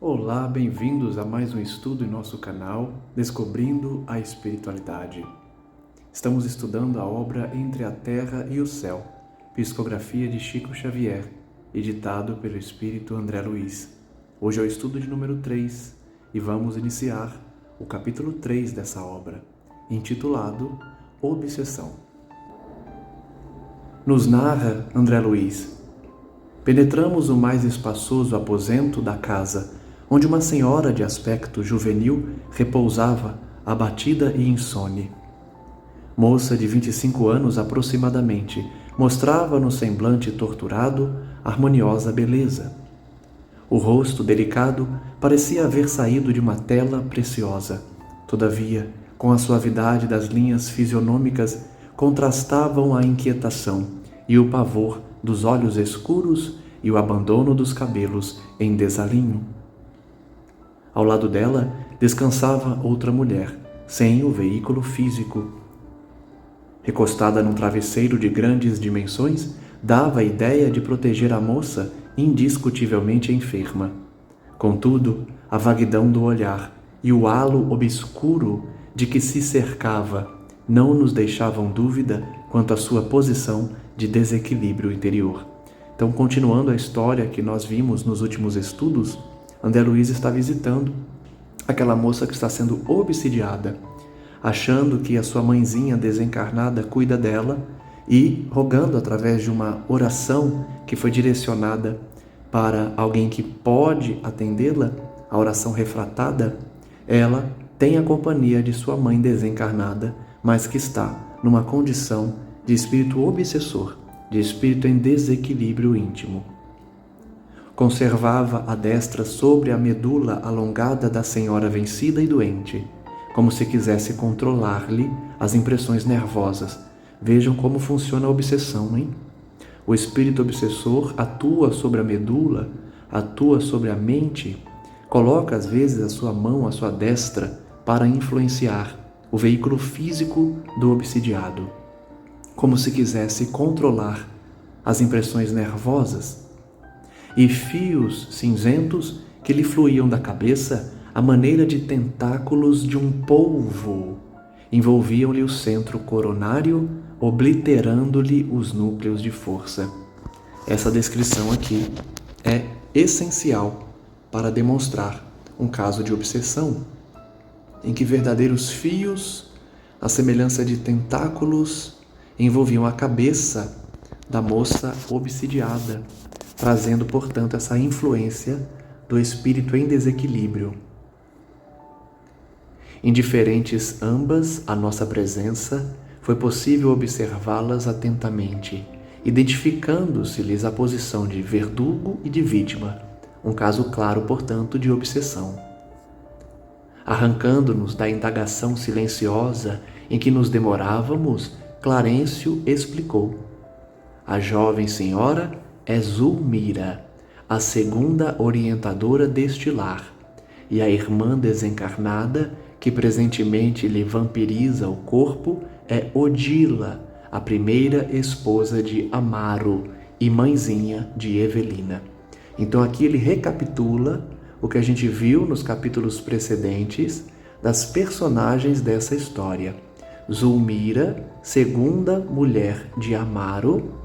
Olá, bem-vindos a mais um estudo em nosso canal Descobrindo a Espiritualidade. Estamos estudando a obra Entre a Terra e o Céu, psicografia de Chico Xavier, editado pelo Espírito André Luiz. Hoje é o estudo de número 3 e vamos iniciar o capítulo 3 dessa obra, intitulado Obsessão. Nos narra André Luiz: penetramos o mais espaçoso aposento da casa, onde uma senhora de aspecto juvenil repousava, abatida e insone. Moça de 25 anos aproximadamente, mostrava no semblante torturado harmoniosa beleza. O rosto delicado parecia haver saído de uma tela preciosa. Todavia, com a suavidade das linhas fisionômicas, contrastavam a inquietação e o pavor dos olhos escuros e o abandono dos cabelos em desalinho. Ao lado dela descansava outra mulher, sem o veículo físico. Recostada num travesseiro de grandes dimensões, dava a ideia de proteger a moça indiscutivelmente enferma. Contudo, a vaguidão do olhar e o halo obscuro de que se cercava não nos deixavam dúvida quanto à sua posição de desequilíbrio interior. Então, continuando a história que nós vimos nos últimos estudos, André Luiz está visitando aquela moça que está sendo obsidiada, achando que a sua mãezinha desencarnada cuida dela e rogando através de uma oração que foi direcionada para alguém que pode atendê-la, a oração refratada, ela tem a companhia de sua mãe desencarnada, mas que está numa condição de espírito obsessor, de espírito em desequilíbrio íntimo. Conservava a destra sobre a medula alongada da senhora vencida e doente, como se quisesse controlar-lhe as impressões nervosas. Vejam como funciona a obsessão, hein? O espírito obsessor atua sobre a medula, atua sobre a mente, coloca às vezes a sua mão, a sua destra, para influenciar o veículo físico do obsidiado, como se quisesse controlar as impressões nervosas. E fios cinzentos que lhe fluíam da cabeça à maneira de tentáculos de um polvo envolviam-lhe o centro coronário, obliterando-lhe os núcleos de força. Essa descrição aqui é essencial para demonstrar um caso de obsessão, em que verdadeiros fios, à semelhança de tentáculos, envolviam a cabeça da moça obsidiada, trazendo, portanto, essa influência do espírito em desequilíbrio. Indiferentes ambas à nossa presença, foi possível observá-las atentamente, identificando-se-lhes a posição de verdugo e de vítima, um caso claro, portanto, de obsessão. Arrancando-nos da indagação silenciosa em que nos demorávamos, Clarencio explicou: a jovem senhora é Zulmira, a segunda orientadora deste lar, e a irmã desencarnada, que presentemente lhe vampiriza o corpo, é Odila, a primeira esposa de Amaro e mãezinha de Evelina. Então aqui ele recapitula o que a gente viu nos capítulos precedentes das personagens dessa história. Zulmira, segunda mulher de Amaro,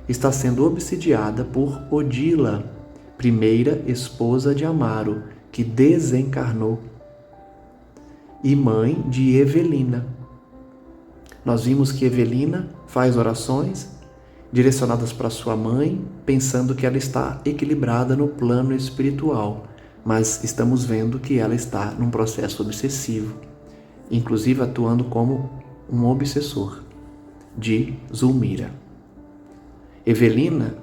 está sendo obsidiada por Odila, primeira esposa de Amaro, que desencarnou, e mãe de Evelina. Nós vimos que Evelina faz orações direcionadas para sua mãe, pensando que ela está equilibrada no plano espiritual, mas estamos vendo que ela está num processo obsessivo, inclusive atuando como um obsessor de Zulmira. Evelina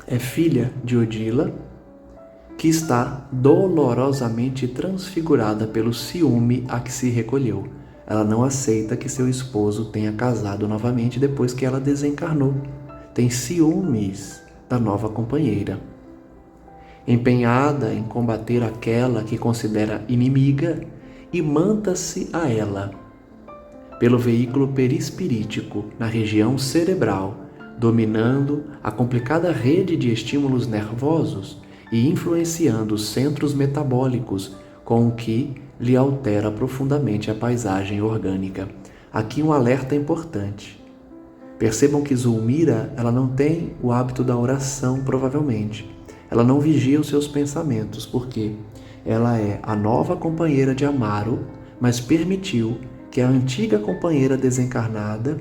é filha de Odila, que está dolorosamente transfigurada pelo ciúme a que se recolheu. Ela não aceita que seu esposo tenha casado novamente depois que ela desencarnou. Tem ciúmes da nova companheira. Empenhada em combater aquela que considera inimiga, imanta-se a ela pelo veículo perispirítico na região cerebral, dominando a complicada rede de estímulos nervosos e influenciando os centros metabólicos, com o que lhe altera profundamente a paisagem orgânica. Aqui um alerta importante. Percebam que Zulmira, ela não tem o hábito da oração, provavelmente. Ela não vigia os seus pensamentos, porque ela é a nova companheira de Amaro, mas permitiu que a antiga companheira desencarnada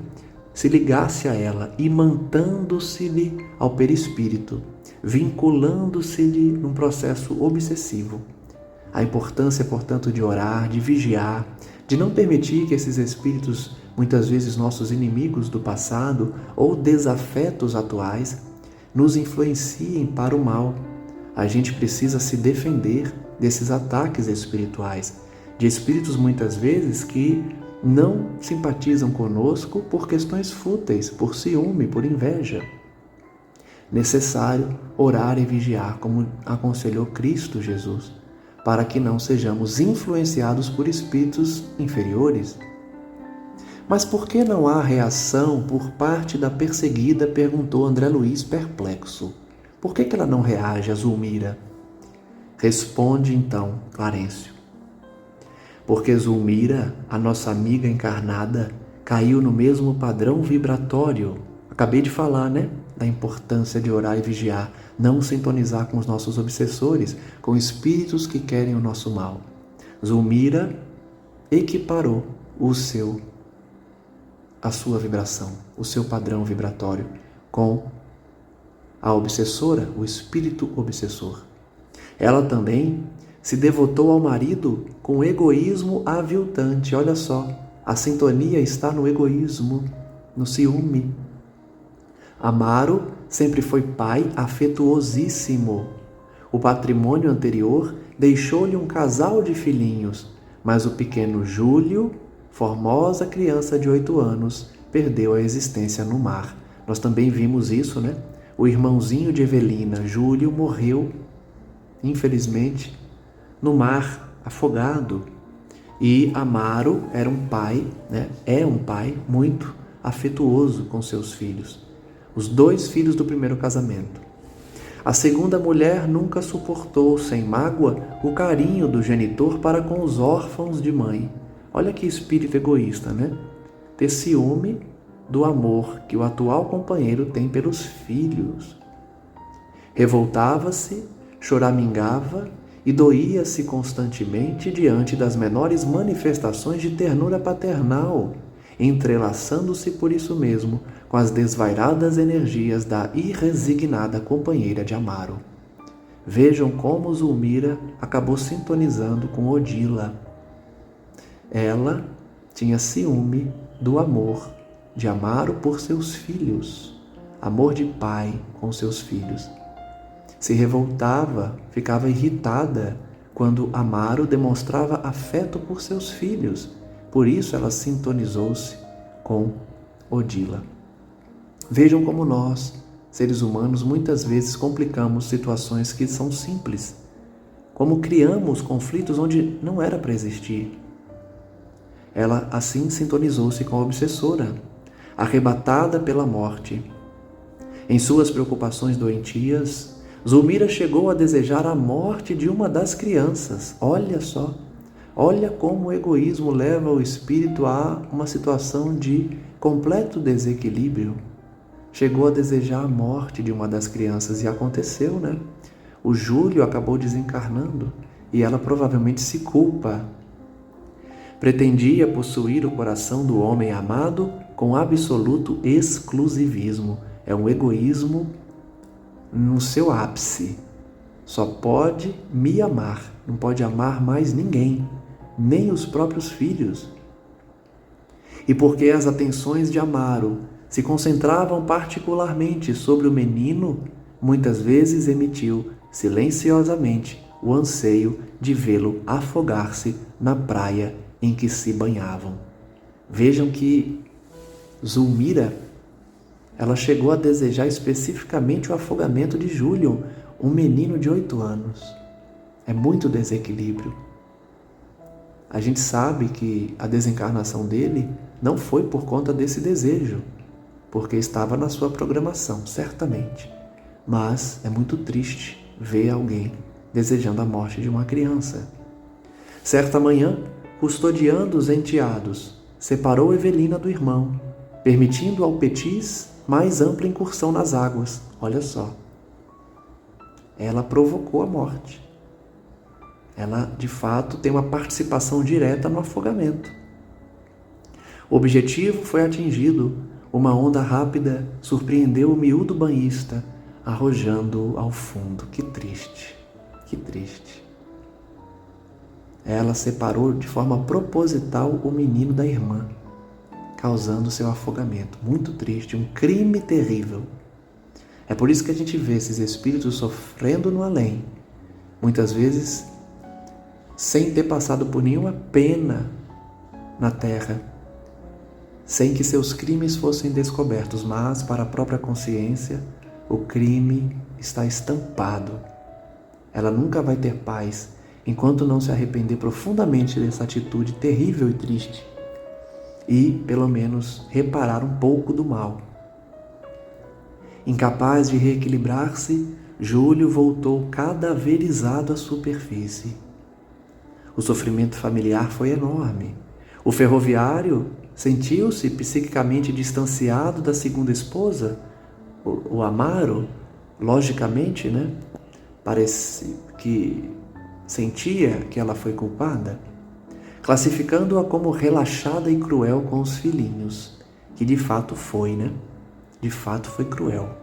se ligasse a ela, imantando-se-lhe ao perispírito, vinculando-se-lhe num processo obsessivo. A importância, portanto, de orar, de vigiar, de não permitir que esses espíritos, muitas vezes nossos inimigos do passado ou desafetos atuais, nos influenciem para o mal. A gente precisa se defender desses ataques espirituais, de espíritos muitas vezes que não simpatizam conosco por questões fúteis, por ciúme, por inveja. Necessário orar e vigiar, como aconselhou Cristo Jesus, para que não sejamos influenciados por espíritos inferiores. Mas por que não há reação por parte da perseguida? Perguntou André Luiz perplexo. Por que ela não reage a Zulmira? Responde então Clarencio. Porque Zulmira, a nossa amiga encarnada, caiu no mesmo padrão vibratório. Acabei de falar, da importância de orar e vigiar, não sintonizar com os nossos obsessores, com espíritos que querem o nosso mal. Zulmira equiparou a sua vibração, o seu padrão vibratório com a obsessora, o espírito obsessor. Ela também se devotou ao marido com egoísmo aviltante. Olha só, a sintonia está no egoísmo, no ciúme. Amaro sempre foi pai afetuosíssimo. O patrimônio anterior deixou-lhe um casal de filhinhos, mas o pequeno Júlio, formosa criança de 8 anos, perdeu a existência no mar. Nós também vimos isso, O irmãozinho de Evelina, Júlio, morreu, infelizmente, no mar, afogado. E Amaro era um pai, é um pai muito afetuoso com seus filhos. Os 2 filhos do primeiro casamento. A segunda mulher nunca suportou, sem mágoa, o carinho do genitor para com os órfãos de mãe. Olha que espírito egoísta, Ter ciúme do amor que o atual companheiro tem pelos filhos. Revoltava-se, choramingava e doía-se constantemente diante das menores manifestações de ternura paternal, entrelaçando-se por isso mesmo com as desvairadas energias da irresignada companheira de Amaro. Vejam como Zulmira acabou sintonizando com Odila. Ela tinha ciúme do amor de Amaro por seus filhos, amor de pai com seus filhos. Se revoltava, ficava irritada quando Amaro demonstrava afeto por seus filhos. Por isso ela sintonizou-se com Odila. Vejam como nós, seres humanos, muitas vezes complicamos situações que são simples. Como criamos conflitos onde não era para existir. Ela assim sintonizou-se com a obsessora, arrebatada pela morte. Em suas preocupações doentias, Zulmira chegou a desejar a morte de uma das crianças. Olha só, olha como o egoísmo leva o espírito a uma situação de completo desequilíbrio. Chegou a desejar a morte de uma das crianças e aconteceu, O Júlio acabou desencarnando e ela provavelmente se culpa. Pretendia possuir o coração do homem amado com absoluto exclusivismo. É um egoísmo no seu ápice. Só pode me amar, não pode amar mais ninguém, nem os próprios filhos. E porque as atenções de Amaro se concentravam particularmente sobre o menino, muitas vezes emitiu silenciosamente o anseio de vê-lo afogar-se na praia em que se banhavam. Vejam que Zulmira, ela chegou a desejar especificamente o afogamento de Júlio, um menino de 8 anos. É muito desequilíbrio. A gente sabe que a desencarnação dele não foi por conta desse desejo, porque estava na sua programação, certamente. Mas é muito triste vê alguém desejando a morte de uma criança. Certa manhã, custodiando os enteados, separou Evelina do irmão, permitindo ao Petis mais ampla incursão nas águas. Olha só. Ela provocou a morte. Ela, de fato, tem uma participação direta no afogamento. O objetivo foi atingido. Uma onda rápida surpreendeu o miúdo banhista, arrojando-o ao fundo. Que triste, que triste. Ela separou de forma proposital o menino da irmã, causando seu afogamento. Muito triste, um crime terrível. É por isso que a gente vê esses espíritos sofrendo no além, muitas vezes sem ter passado por nenhuma pena na terra, sem que seus crimes fossem descobertos, mas para a própria consciência, o crime está estampado. Ela nunca vai ter paz enquanto não se arrepender profundamente dessa atitude terrível e triste e, pelo menos, reparar um pouco do mal. Incapaz de reequilibrar-se, Júlio voltou cadaverizado à superfície. O sofrimento familiar foi enorme. O ferroviário sentiu-se psiquicamente distanciado da segunda esposa, o Amaro, logicamente, né? Parece que sentia que ela foi culpada, classificando-a como relaxada e cruel com os filhinhos, que de fato foi, né? De fato foi cruel.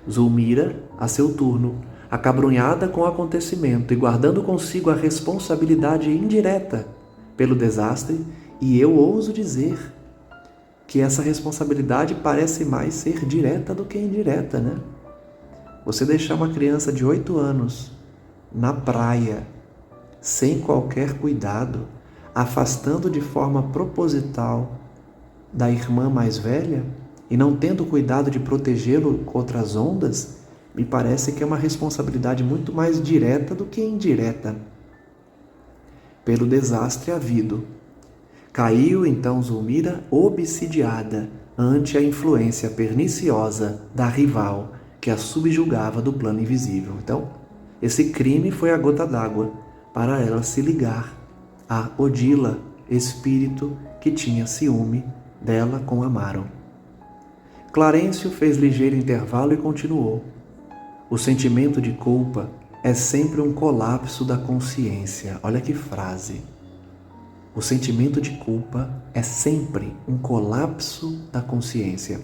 Zulmira, a seu turno, acabrunhada com o acontecimento e guardando consigo a responsabilidade indireta pelo desastre, e eu ouso dizer que essa responsabilidade parece mais ser direta do que indireta, né? Você deixar uma criança de 8 anos na praia, sem qualquer cuidado, afastando de forma proposital da irmã mais velha e não tendo cuidado de protegê-lo contra as ondas, me parece que é uma responsabilidade muito mais direta do que indireta, pelo desastre havido. Caiu então Zulmira obsidiada ante a influência perniciosa da rival que a subjugava do plano invisível. Então, esse crime foi a gota d'água para ela se ligar a Odila, espírito que tinha ciúme dela com Amaro. Clarencio fez ligeiro intervalo e continuou. O sentimento de culpa é sempre um colapso da consciência. Olha que frase. O sentimento de culpa é sempre um colapso da consciência.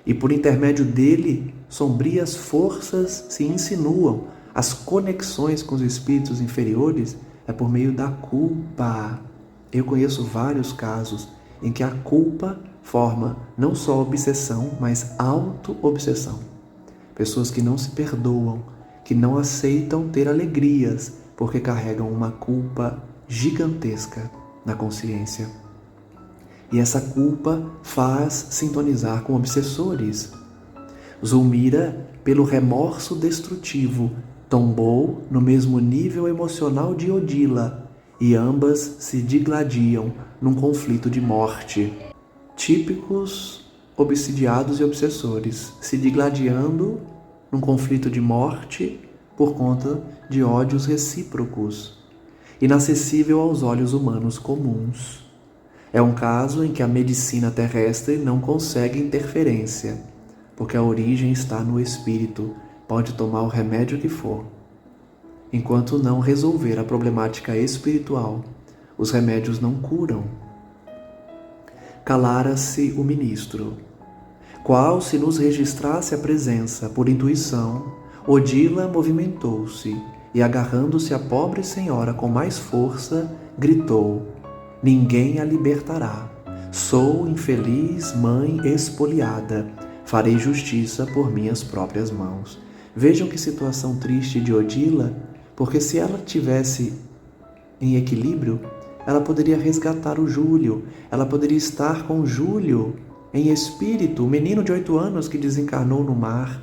E por intermédio dele, sombrias forças se insinuam. As conexões com os espíritos inferiores é por meio da culpa. Eu conheço vários casos em que a culpa forma não só obsessão, mas auto-obsessão. Pessoas que não se perdoam, que não aceitam ter alegrias, porque carregam uma culpa gigantesca na consciência. E essa culpa faz sintonizar com obsessores. Zulmira, pelo remorso destrutivo, tombou no mesmo nível emocional de Odila, e ambas se digladiam num conflito de morte. Típicos obsidiados e obsessores, se digladiando num conflito de morte por conta de ódios recíprocos, inacessível aos olhos humanos comuns. É um caso em que a medicina terrestre não consegue interferência, porque a origem está no espírito, pode tomar o remédio que for. Enquanto não resolver a problemática espiritual, os remédios não curam. Calara-se o ministro. Qual se nos registrasse a presença por intuição, Odila movimentou-se e, agarrando-se à pobre senhora com mais força, gritou: ninguém a libertará. Sou infeliz mãe espoliada. Farei justiça por minhas próprias mãos. Vejam que situação triste de Odila, porque se ela tivesse em equilíbrio, ela poderia resgatar o Júlio, ela poderia estar com Júlio em espírito, o menino de 8 anos que desencarnou no mar.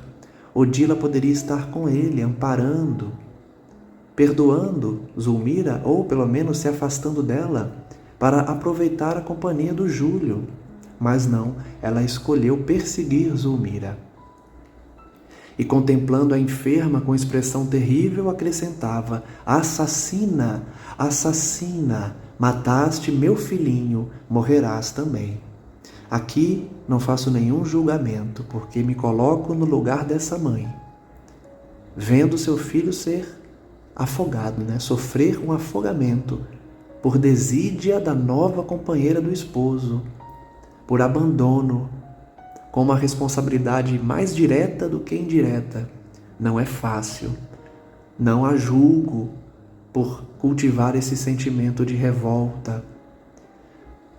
Odila poderia estar com ele, amparando, perdoando Zulmira, ou pelo menos se afastando dela, para aproveitar a companhia do Júlio. Mas não, ela escolheu perseguir Zulmira. e, contemplando a enferma com expressão terrível, acrescentava: assassina, assassina, mataste meu filhinho, morrerás também. Aqui não faço nenhum julgamento, porque me coloco no lugar dessa mãe, vendo seu filho ser afogado, sofrer um afogamento por desídia da nova companheira do esposo, por abandono, com uma responsabilidade mais direta do que indireta. Não é fácil. Não a julgo por cultivar esse sentimento de revolta.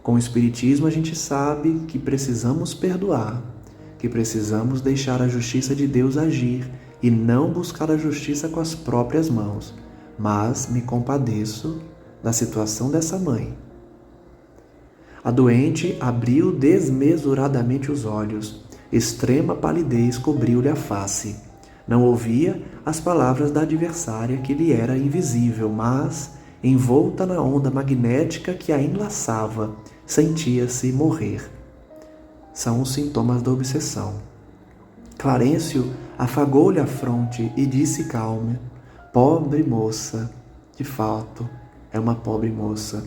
Com o Espiritismo a gente sabe que precisamos perdoar, que precisamos deixar a justiça de Deus agir e não buscar a justiça com as próprias mãos. Mas me compadeço da situação dessa mãe. A doente abriu desmesuradamente os olhos. Extrema palidez cobriu-lhe a face. Não ouvia as palavras da adversária, que lhe era invisível, mas, envolta na onda magnética que a enlaçava, sentia-se morrer. São os sintomas da obsessão. Clarencio afagou-lhe a fronte e disse calmo: pobre moça, de fato, é uma pobre moça.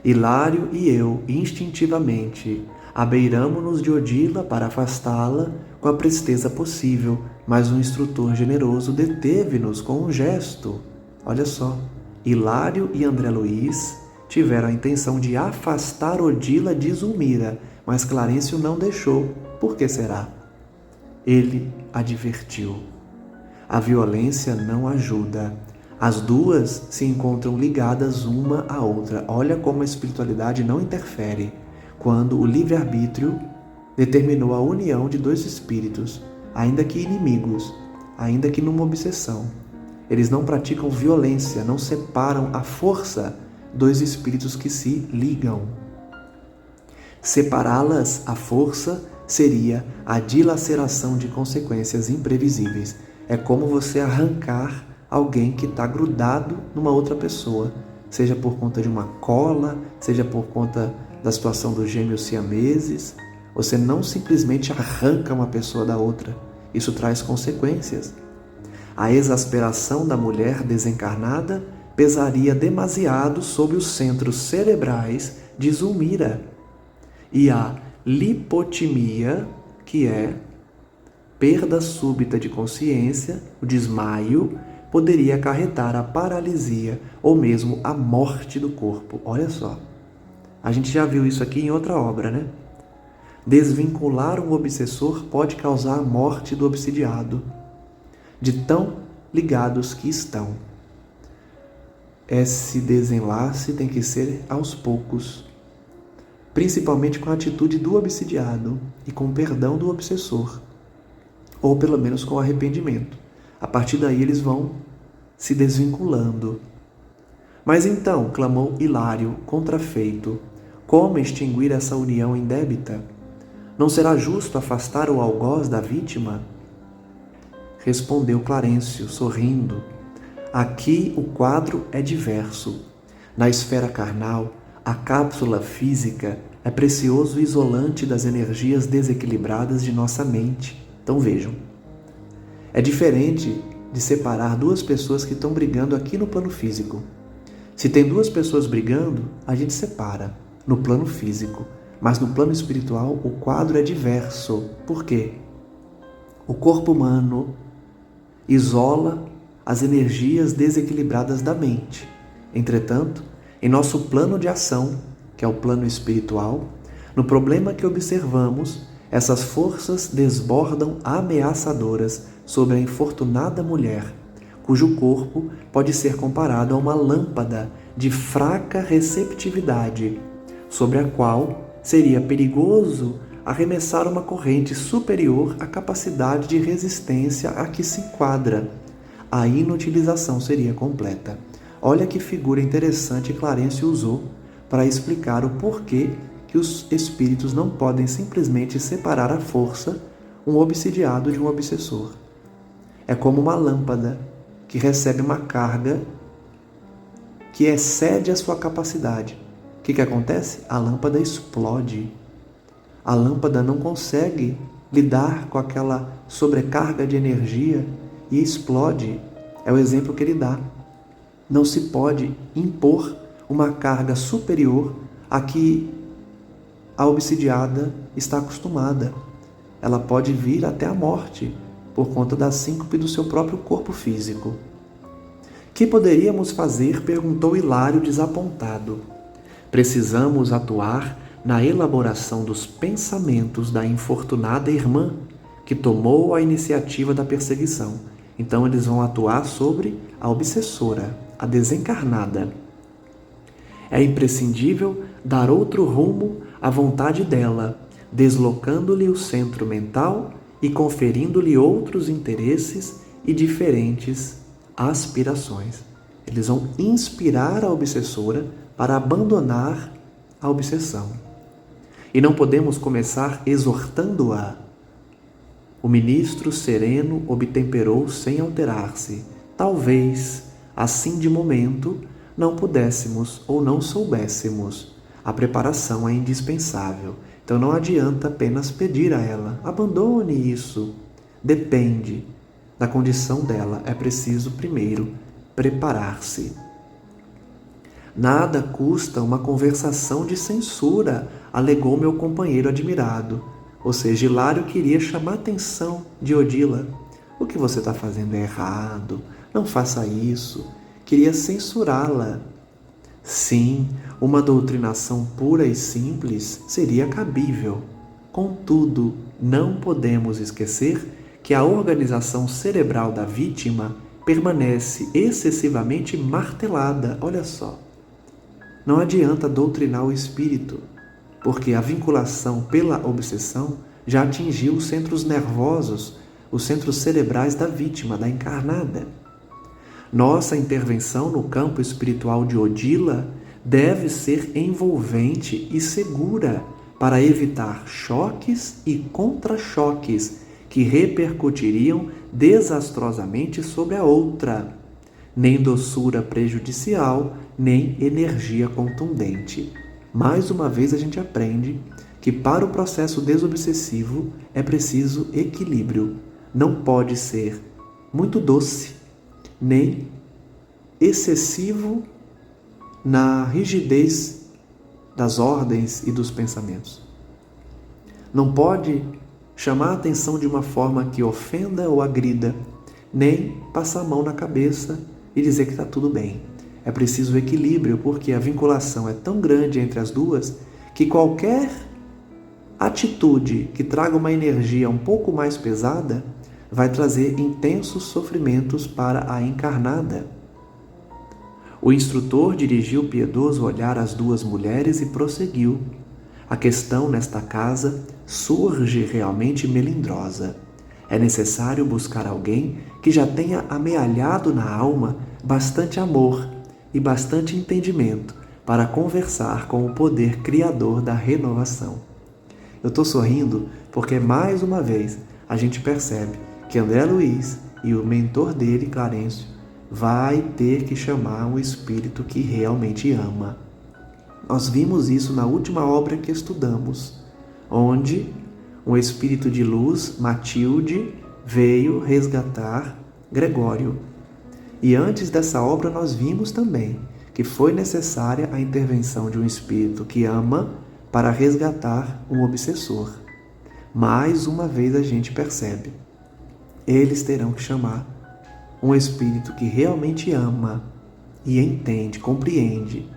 Hilário e eu, instintivamente, abeiramo-nos de Odila para afastá-la com a presteza possível, mas o instrutor generoso deteve-nos com um gesto. Olha só, Hilário e André Luiz tiveram a intenção de afastar Odila de Zulmira, mas Clarencio não deixou. Por que será? Ele advertiu: a violência não ajuda. As duas se encontram ligadas uma à outra. Olha como a espiritualidade não interfere quando o livre-arbítrio determinou a união de dois espíritos, ainda que inimigos, ainda que numa obsessão. Eles não praticam violência, não separam à força dois espíritos que se ligam. Separá-las à força seria a dilaceração de consequências imprevisíveis. É como você arrancar alguém que está grudado numa outra pessoa, seja por conta de uma cola, seja por conta da situação dos gêmeos siameses. Você não simplesmente arranca uma pessoa da outra. Isso traz consequências. A exasperação da mulher desencarnada pesaria demasiado sobre os centros cerebrais de Zulmira. E a lipotimia, que é perda súbita de consciência, o desmaio, poderia acarretar a paralisia ou mesmo a morte do corpo. Olha só, a gente já viu isso aqui em outra obra, Desvincular um obsessor pode causar a morte do obsidiado, de tão ligados que estão. Esse desenlace tem que ser aos poucos, principalmente com a atitude do obsidiado e com o perdão do obsessor, ou pelo menos com arrependimento. A partir daí eles vão se desvinculando. Mas então, clamou Hilário, contrafeito, como extinguir essa união indébita? Não será justo afastar o algoz da vítima? Respondeu Clarencio, sorrindo: aqui o quadro é diverso. Na esfera carnal, a cápsula física é precioso isolante das energias desequilibradas de nossa mente. Então vejam, é diferente de separar duas pessoas que estão brigando aqui no plano físico. Se tem duas pessoas brigando, a gente separa no plano físico, mas no plano espiritual o quadro é diverso. Por quê? O corpo humano isola as energias desequilibradas da mente. Entretanto, em nosso plano de ação, que é o plano espiritual, no problema que observamos, essas forças desbordam ameaçadoras sobre a infortunada mulher, cujo corpo pode ser comparado a uma lâmpada de fraca receptividade, sobre a qual seria perigoso arremessar uma corrente superior à capacidade de resistência a que se enquadra. A inutilização seria completa. Olha que figura interessante Clarencio usou para explicar o porquê que os espíritos não podem simplesmente separar à força um obsidiado de um obsessor. É como uma lâmpada que recebe uma carga que excede a sua capacidade. O que acontece? A lâmpada explode. A lâmpada não consegue lidar com aquela sobrecarga de energia e explode. É o exemplo que ele dá. Não se pode impor uma carga superior a que a obsidiada está acostumada. Ela pode vir até a morte por conta da síncope do seu próprio corpo físico. Que poderíamos fazer? Perguntou Hilário desapontado. Precisamos atuar na elaboração dos pensamentos da infortunada irmã que tomou a iniciativa da perseguição. Então eles vão atuar sobre a obsessora, a desencarnada. É imprescindível dar outro rumo à vontade dela, deslocando-lhe o centro mental e conferindo-lhe outros interesses e diferentes aspirações. Eles vão inspirar a obsessora para abandonar a obsessão. E não podemos começar exortando-a. O ministro sereno obtemperou sem alterar-se. Talvez, assim de momento, não pudéssemos ou não soubéssemos. A preparação é indispensável. Então não adianta apenas pedir a ela, abandone isso. Depende da condição dela. É preciso primeiro preparar-se. Nada custa uma conversação de censura, alegou meu companheiro admirado. Ou seja, Hilário queria chamar a atenção de Odila. O que você está fazendo é errado, não faça isso. Queria censurá-la. Sim, uma doutrinação pura e simples seria cabível. Contudo, não podemos esquecer que a organização cerebral da vítima permanece excessivamente martelada. Olha só, não adianta doutrinar o espírito, porque a vinculação pela obsessão já atingiu os centros nervosos, os centros cerebrais da vítima, da encarnada. Nossa intervenção no campo espiritual de Odila deve ser envolvente e segura para evitar choques e contra-choques que repercutiriam desastrosamente sobre a outra. Nem doçura prejudicial, nem energia contundente. Mais uma vez a gente aprende que para o processo desobsessivo é preciso equilíbrio. Não pode ser muito doce, nem excessivo na rigidez das ordens e dos pensamentos. Não pode chamar a atenção de uma forma que ofenda ou agrida, nem passar a mão na cabeça e dizer que está tudo bem. É preciso equilíbrio, porque a vinculação é tão grande entre as duas que qualquer atitude que traga uma energia um pouco mais pesada vai trazer intensos sofrimentos para a encarnada. O instrutor dirigiu piedoso olhar às duas mulheres e prosseguiu. A questão nesta casa surge realmente melindrosa. É necessário buscar alguém que já tenha amealhado na alma bastante amor e bastante entendimento para conversar com o poder criador da renovação. Eu estou sorrindo porque mais uma vez a gente percebe que André Luiz e o mentor dele, Clarencio, vai ter que chamar um espírito que realmente ama. Nós vimos isso na última obra que estudamos, onde um espírito de luz, Matilde, veio resgatar Gregório. E antes dessa obra nós vimos também que foi necessária a intervenção de um espírito que ama para resgatar um obsessor. Mais uma vez a gente percebe. Eles terão que chamar um espírito que realmente ama e entende, compreende,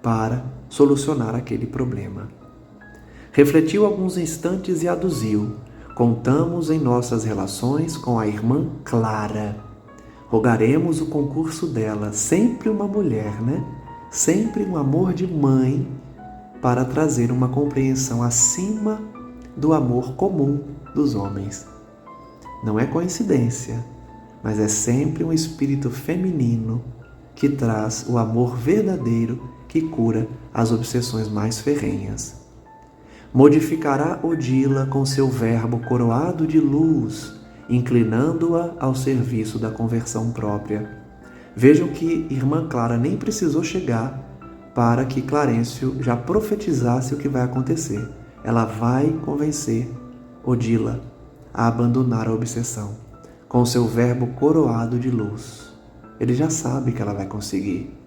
para solucionar aquele problema. Refletiu alguns instantes e aduziu: contamos em nossas relações com a irmã Clara. Rogaremos o concurso dela, sempre uma mulher, né? Sempre um amor de mãe, para trazer uma compreensão acima do amor comum dos homens. Não é coincidência, mas é sempre um espírito feminino que traz o amor verdadeiro que cura as obsessões mais ferrenhas. Modificará Odila com seu verbo coroado de luz, inclinando-a ao serviço da conversão própria. Vejam que irmã Clara nem precisou chegar para que Clarencio já profetizasse o que vai acontecer. Ela vai convencer Odila a abandonar a obsessão, com o seu verbo coroado de luz. Ele já sabe que ela vai conseguir.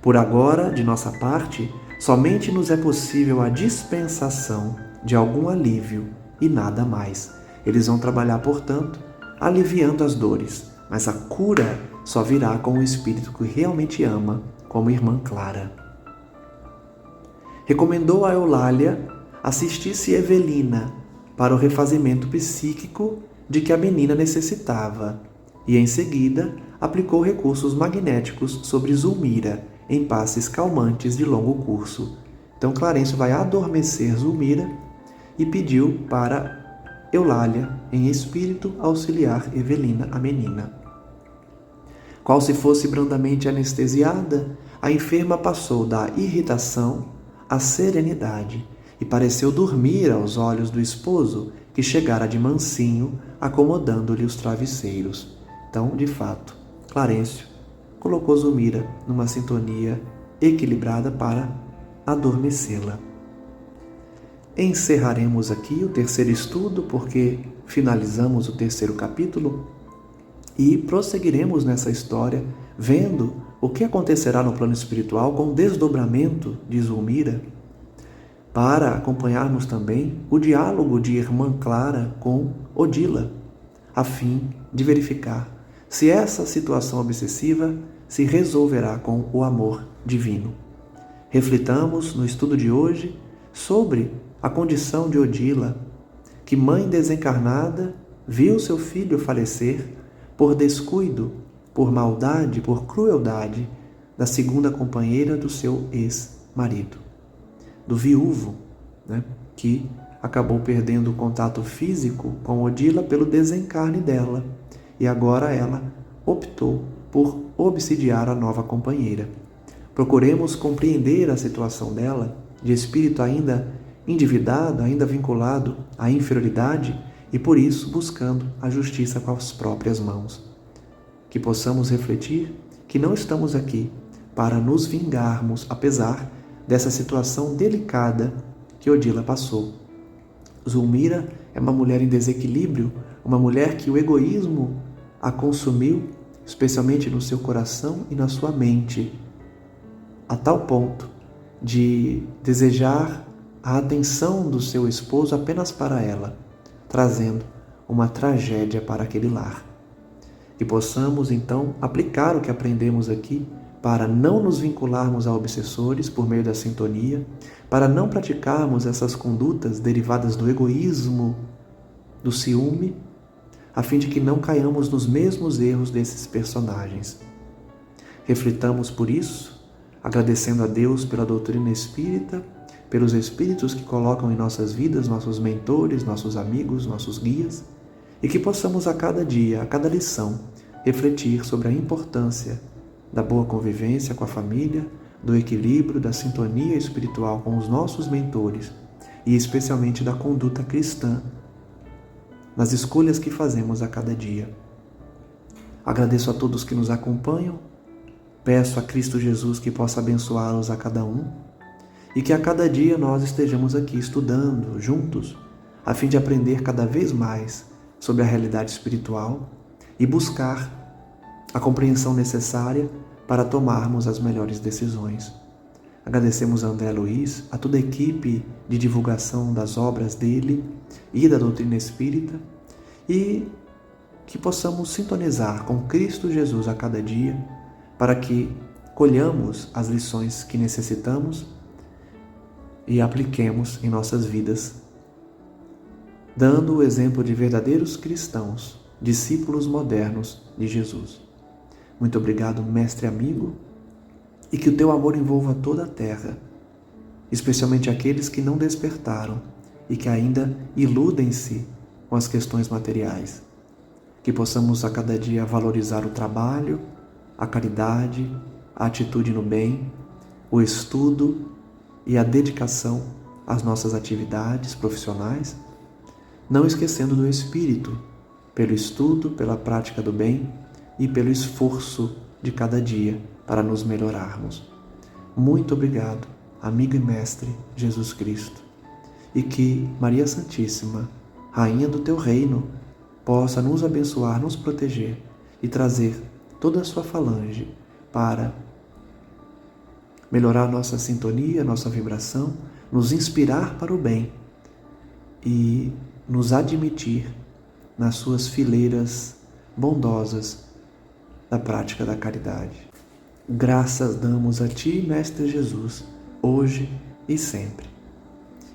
Por agora, de nossa parte, somente nos é possível a dispensação de algum alívio e nada mais. Eles vão trabalhar, portanto, aliviando as dores, mas a cura só virá com o espírito que realmente ama, como irmã Clara. Recomendou a Eulália assistisse Evelina para o refazimento psíquico de que a menina necessitava e, em seguida, aplicou recursos magnéticos sobre Zulmira em passes calmantes de longo curso. Então Clarencio vai adormecer Zulmira e pediu para Eulália, em espírito, auxiliar Evelina, a menina. Qual se fosse brandamente anestesiada, a enferma passou da irritação à serenidade e pareceu dormir aos olhos do esposo, que chegara de mansinho, acomodando-lhe os travesseiros. Então, de fato, Clarencio colocou Zulmira numa sintonia equilibrada para adormecê-la. Encerraremos aqui o terceiro estudo, porque finalizamos o terceiro capítulo, e prosseguiremos nessa história, vendo o que acontecerá no plano espiritual com o desdobramento de Zulmira, para acompanharmos também o diálogo de irmã Clara com Odila, a fim de verificar se essa situação obsessiva se resolverá com o amor divino. Reflitamos no estudo de hoje sobre a condição de Odila, que mãe desencarnada viu seu filho falecer por descuido, por maldade, por crueldade da segunda companheira do seu ex-marido, do viúvo, que acabou perdendo o contato físico com Odila pelo desencarne dela, e agora ela optou por obsidiar a nova companheira. Procuremos compreender a situação dela, de espírito ainda endividado, ainda vinculado à inferioridade, e por isso buscando a justiça com as próprias mãos. Que possamos refletir que não estamos aqui para nos vingarmos, apesar dessa situação delicada que Odila passou. Zulmira é uma mulher em desequilíbrio, uma mulher que o egoísmo a consumiu, especialmente no seu coração e na sua mente, a tal ponto de desejar a atenção do seu esposo apenas para ela, trazendo uma tragédia para aquele lar. Que possamos, então, aplicar o que aprendemos aqui para não nos vincularmos a obsessores por meio da sintonia, para não praticarmos essas condutas derivadas do egoísmo, do ciúme, a fim de que não caiamos nos mesmos erros desses personagens. Reflitamos por isso, agradecendo a Deus pela doutrina espírita, pelos espíritos que colocam em nossas vidas nossos mentores, nossos amigos, nossos guias, e que possamos a cada dia, a cada lição, refletir sobre a importância da boa convivência com a família, do equilíbrio, da sintonia espiritual com os nossos mentores e especialmente da conduta cristã nas escolhas que fazemos a cada dia. Agradeço a todos que nos acompanham, peço a Cristo Jesus que possa abençoá-los a cada um e que a cada dia nós estejamos aqui estudando juntos, a fim de aprender cada vez mais sobre a realidade espiritual e buscar a compreensão necessária para tomarmos as melhores decisões. Agradecemos a André Luiz, a toda a equipe de divulgação das obras dele e da doutrina espírita, e que possamos sintonizar com Cristo Jesus a cada dia, para que colhamos as lições que necessitamos e apliquemos em nossas vidas, dando o exemplo de verdadeiros cristãos, discípulos modernos de Jesus. Muito obrigado, mestre amigo, e que o teu amor envolva toda a terra, especialmente aqueles que não despertaram e que ainda iludem-se com as questões materiais. Que possamos a cada dia valorizar o trabalho, a caridade, a atitude no bem, o estudo e a dedicação às nossas atividades profissionais, não esquecendo do espírito, pelo estudo, pela prática do bem e pelo esforço de cada dia para nos melhorarmos. Muito obrigado, amigo e mestre Jesus Cristo, e que Maria Santíssima, Rainha do teu reino, possa nos abençoar, nos proteger e trazer toda a sua falange para melhorar nossa sintonia, nossa vibração, nos inspirar para o bem e nos admitir nas suas fileiras bondosas da prática da caridade. Graças damos a Ti, Mestre Jesus, hoje e sempre.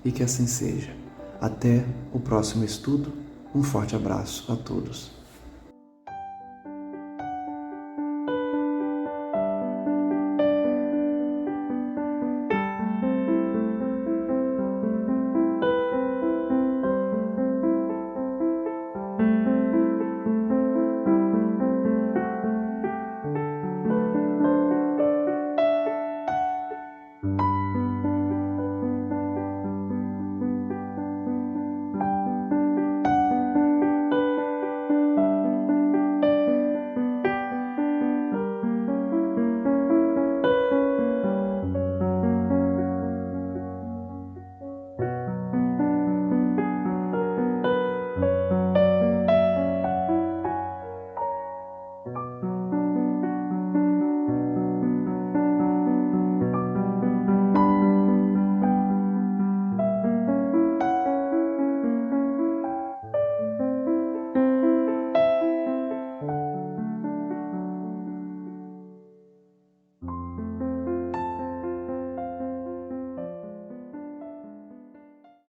E que assim seja. Até o próximo estudo. Um forte abraço a todos.